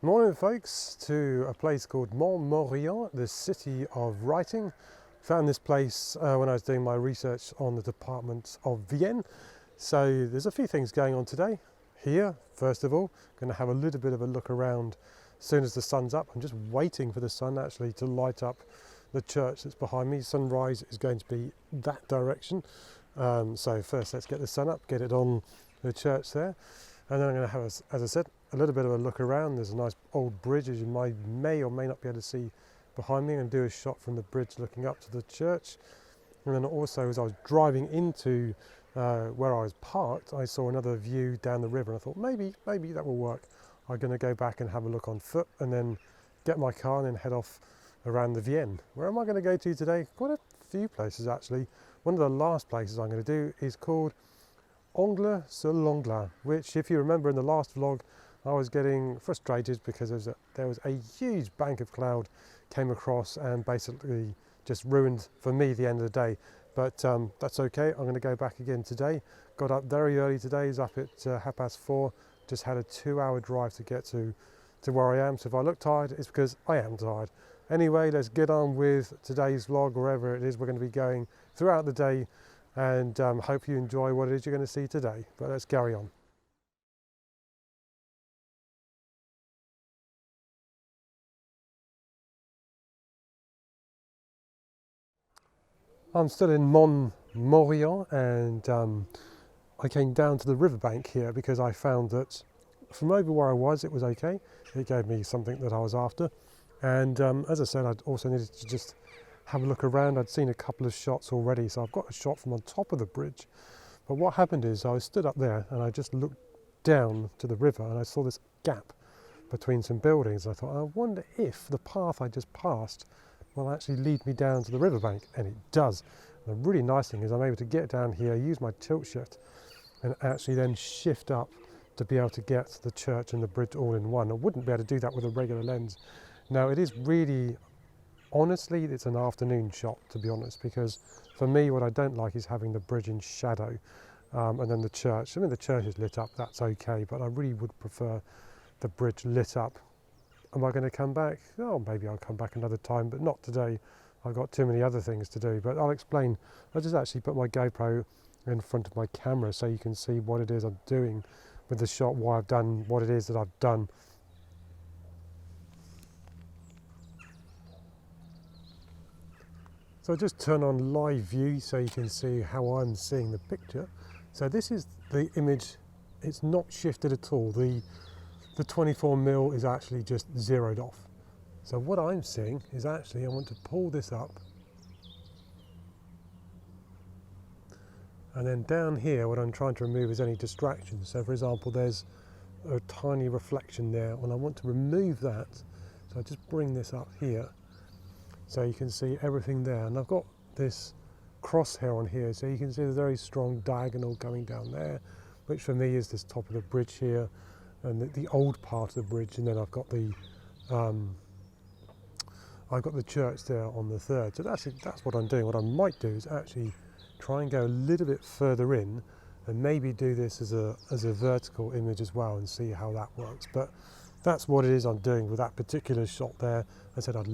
Morning folks, to a place called Montmorillon, the city of writing. Found this place when I was doing my research on the department of Vienne. So there's a few things going on today. Here, first of all, going to have a little bit of a look around as soon as the sun's up. I'm just waiting for the sun actually to light up the church that's behind me. Sunrise is going to be that direction. So first let's get the sun up, get it on the church there. And then I'm going to have, as I said, a little bit of a look around. There's a nice old bridge, as you may or may not be able to see behind me, and do a shot from the bridge looking up to the church. And then also, as I was driving into where I was parked, I saw another view down the river, and I thought maybe that will work. I'm going to go back and have a look on foot, and then get my car and then head off around the Vienne. Where am I going to go to today? Quite a few places actually. One of the last places I'm going to do is called Angles-sur-l'Anglin, which, if you remember in the last vlog, I was getting frustrated because there was a huge bank of cloud came across and basically just ruined for me the end of the day. But that's okay. I'm going to go back again today. Got up very early today. Is up at 4:30. Just had a 2-hour drive to get to where I am. So if I look tired, it's because I am tired. Anyway, let's get on with today's vlog, wherever it is we're going to be going throughout the day. And hope you enjoy what it is you're going to see today. But let's carry on. I'm still in Montmorillon, and I came down to the riverbank here because I found that from over where I was, it was okay. It gave me something that I was after. And as I said, I also needed to just have a look around. I'd seen a couple of shots already, so I've got a shot from on top of the bridge. But what happened is I stood up there and I just looked down to the river and I saw this gap between some buildings. I thought, I wonder if the path I just passed will actually lead me down to the riverbank, and it does. And the really nice thing is I'm able to get down here, use my tilt shift, and actually then shift up to be able to get the church and the bridge all in one. I wouldn't be able to do that with a regular lens. Now it is really, honestly, it's an afternoon shot, to be honest, because for me what I don't like is having the bridge in shadow and then the church. I mean, the church is lit up, that's okay, but I really would prefer the bridge lit up. Am I going to come back? Oh, maybe I'll come back another time, but not today. I've got too many other things to do, but I'll explain. I just actually put my GoPro in front of my camera so you can see what it is I'm doing with the shot, why I've done what it is that I've done. So I just turn on live view so you can see how I'm seeing the picture. So this is the image. It's not shifted at all. The 24mm is actually just zeroed off. So what I'm seeing is actually I want to pull this up. And then down here, what I'm trying to remove is any distractions. So for example, there's a tiny reflection there, and I want to remove that. So I just bring this up here so you can see everything there. And I've got this crosshair on here, so you can see the very strong diagonal going down there, which for me is this top of the bridge here, and the old part of the bridge, and then I've got the church there on the third. So that's what I'm doing. What I might do is actually try and go a little bit further in, and maybe do this as a vertical image as well, and see how that works. But that's what it is I'm doing with that particular shot there. I said I'd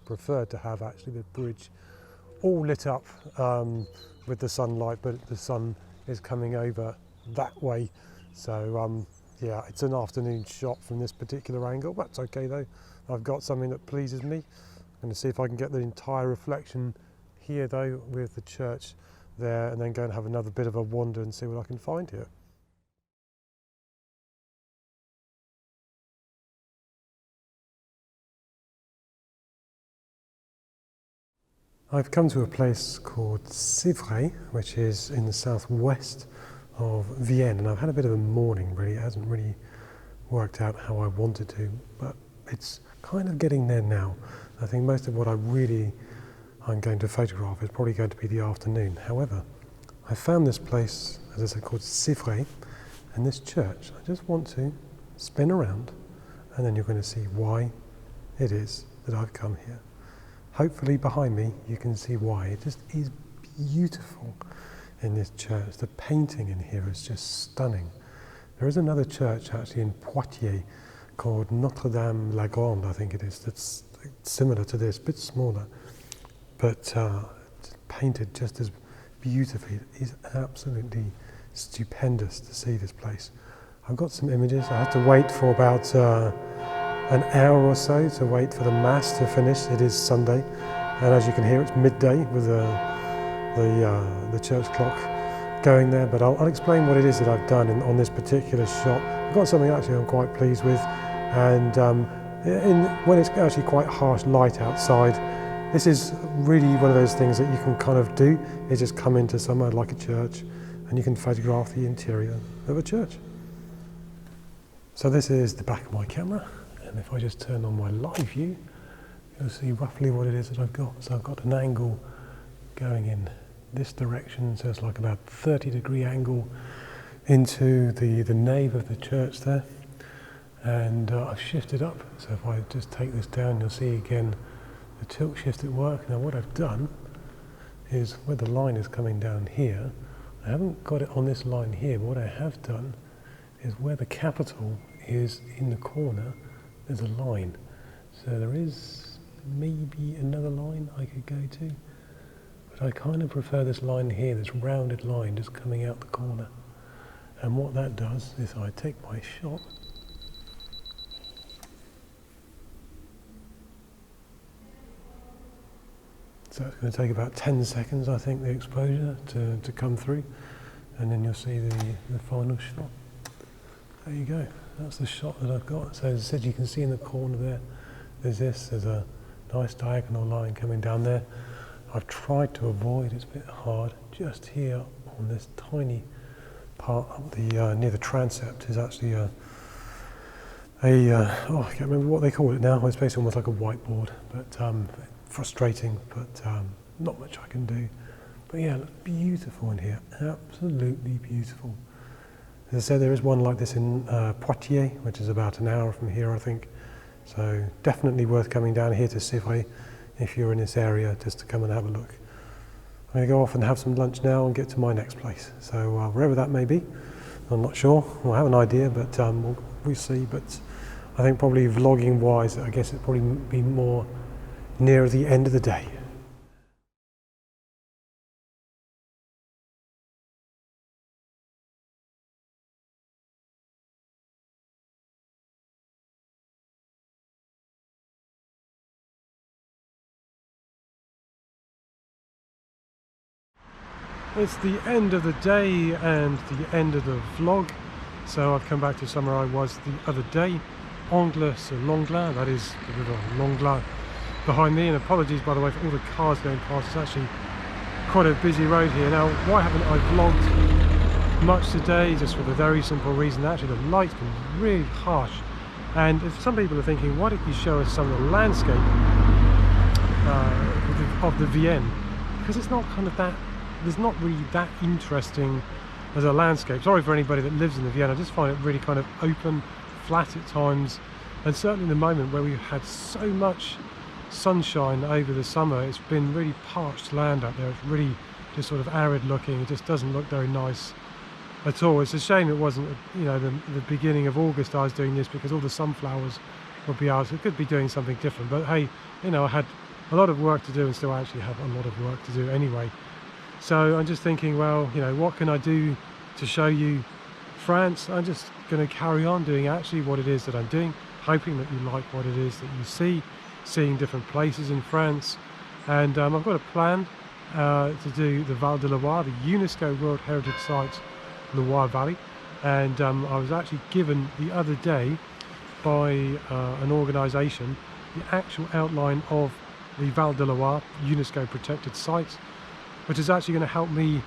prefer to have actually the bridge all lit up with the sunlight, but the sun is coming over that way. So yeah, it's an afternoon shot from this particular angle. That's okay though. I've got something that pleases me. I'm going to see if I can get the entire reflection here though with the church there, and then go and have another bit of a wander and see what I can find here. I've come to a place called Civray, which is in the southwest of Vienne, and I've had a bit of a morning really. It hasn't really worked out how I wanted to, but it's kind of getting there now. I think most of what I'm going to photograph is probably going to be the afternoon. However, I found this place, as I said, called Civray, and this church. I just want to spin around, and then you're going to see why it is that I've come here. Hopefully behind me you can see why. It just is beautiful in this church. The painting in here is just stunning. There is another church actually in Poitiers called Notre-Dame-la-Grande, I think it is. That's similar to this, a bit smaller, but painted just as beautifully. It is absolutely stupendous to see this place. I've got some images. I had to wait for about an hour or so to wait for the Mass to finish. It is Sunday, and as you can hear, it's midday with the church clock going there. But I'll explain what it is that I've done on this particular shot. I've got something actually I'm quite pleased with, and when it's actually quite harsh light outside, this is really one of those things that you can kind of do, is just come into somewhere like a church and you can photograph the interior of a church. So this is the back of my camera, and if I just turn on my live view, you'll see roughly what it is that I've got. So I've got an angle going in this direction, so it's like about 30-degree angle into the nave of the church there, and I've shifted up. So if I just take this down, you'll see again the tilt shift at work. Now what I've done is, where the line is coming down here, I haven't got it on this line here, but what I have done is where the capital is in the corner, there's a line. So there is maybe another line I could go to, but I kind of prefer this line here, this rounded line just coming out the corner. And what that does is I take my shot, so it's going to take about 10 seconds, I think, the exposure to come through, and then you'll see the final shot. There you go, that's the shot that I've got. So as I said, you can see in the corner there's a nice diagonal line coming down there. I've tried to avoid, it's a bit hard, just here on this tiny part up near the transept is actually I can't remember what they call it now. It's basically almost like a whiteboard, but frustrating, but not much I can do. But yeah, it's beautiful in here, absolutely beautiful. As I said, there is one like this in Poitiers, which is about an hour from here, I think. So definitely worth coming down here to see if you're in this area, just to come and have a look. I'm going to go off and have some lunch now and get to my next place. So wherever that may be, I'm not sure. We'll have an idea, but we'll see. But I think probably vlogging wise, I guess it'd probably be more near the end of the day. It's the end of the day and the end of the vlog, so I've come back to somewhere I was the other day, Angles-sur-l'Anglin, that is the river l'Anglin behind me, and apologies by the way for all the cars going past. It's actually quite a busy road here. Now why haven't I vlogged much today? Just for the very simple reason that actually the light's been really harsh, and if some people are thinking, why don't you show us some of the landscape of the Vienne, because it's not kind of that, there's not really that interesting as a landscape. Sorry for anybody that lives in the Vienne, I just find it really kind of open, flat at times, and certainly in the moment where we've had so much sunshine over the summer, it's been really parched land out there. It's really just sort of arid looking. It just doesn't look very nice at all. It's a shame it wasn't, you know, the beginning of August I was doing this, because all the sunflowers would be out. So it could be doing something different, but hey, you know, I had a lot of work to do and still actually have a lot of work to do anyway. So I'm just thinking, well, you know, what can I do to show you France? I'm just going to carry on doing actually what it is that I'm doing, hoping that you like what it is that you see, seeing different places in France. And I've got a plan to do the Val de Loire, the UNESCO World Heritage Site, Loire Valley. And I was actually given the other day by an organisation the actual outline of the Val de Loire UNESCO protected site, which is actually going to help me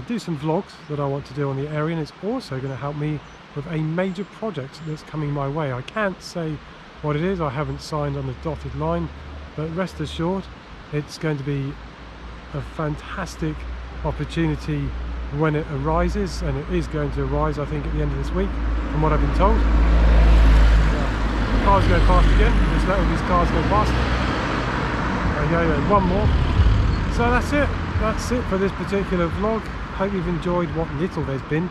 do some vlogs that I want to do on the area, and it's also going to help me with a major project that's coming my way. I can't say what it is, I haven't signed on the dotted line, but rest assured it's going to be a fantastic opportunity when it arises, and it is going to arise, I think, at the end of this week, from what I've been told. Cars go past again, just let all these cars go past. There you go, one more. So that's it for this particular vlog. Hope you've enjoyed what little there's been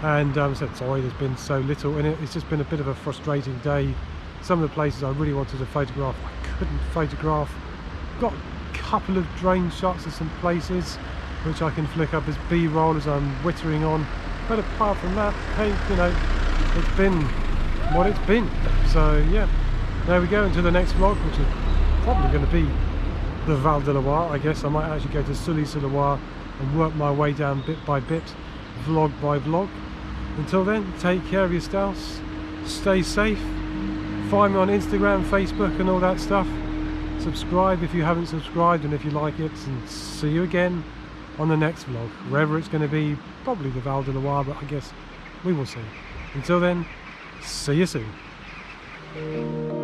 And said sorry, there's been so little in it. It's just been a bit of a frustrating day. Some of the places I really wanted to photograph, I couldn't photograph. Got a couple of drone shots of some places which I can flick up as B-roll as I'm whittering on. But apart from that, hey, you know, it's been what it's been. So yeah, there we go, into the next vlog, which is probably going to be the Val de Loire. I guess I might actually go to Sully-sur-Loire and work my way down bit by bit, vlog by vlog. Until then, take care of yourselves, stay safe, find me on Instagram, Facebook and all that stuff. Subscribe if you haven't subscribed and if you like it, and see you again on the next vlog, wherever it's going to be, probably the Val de Loire, but I guess we will see. Until then, see you soon.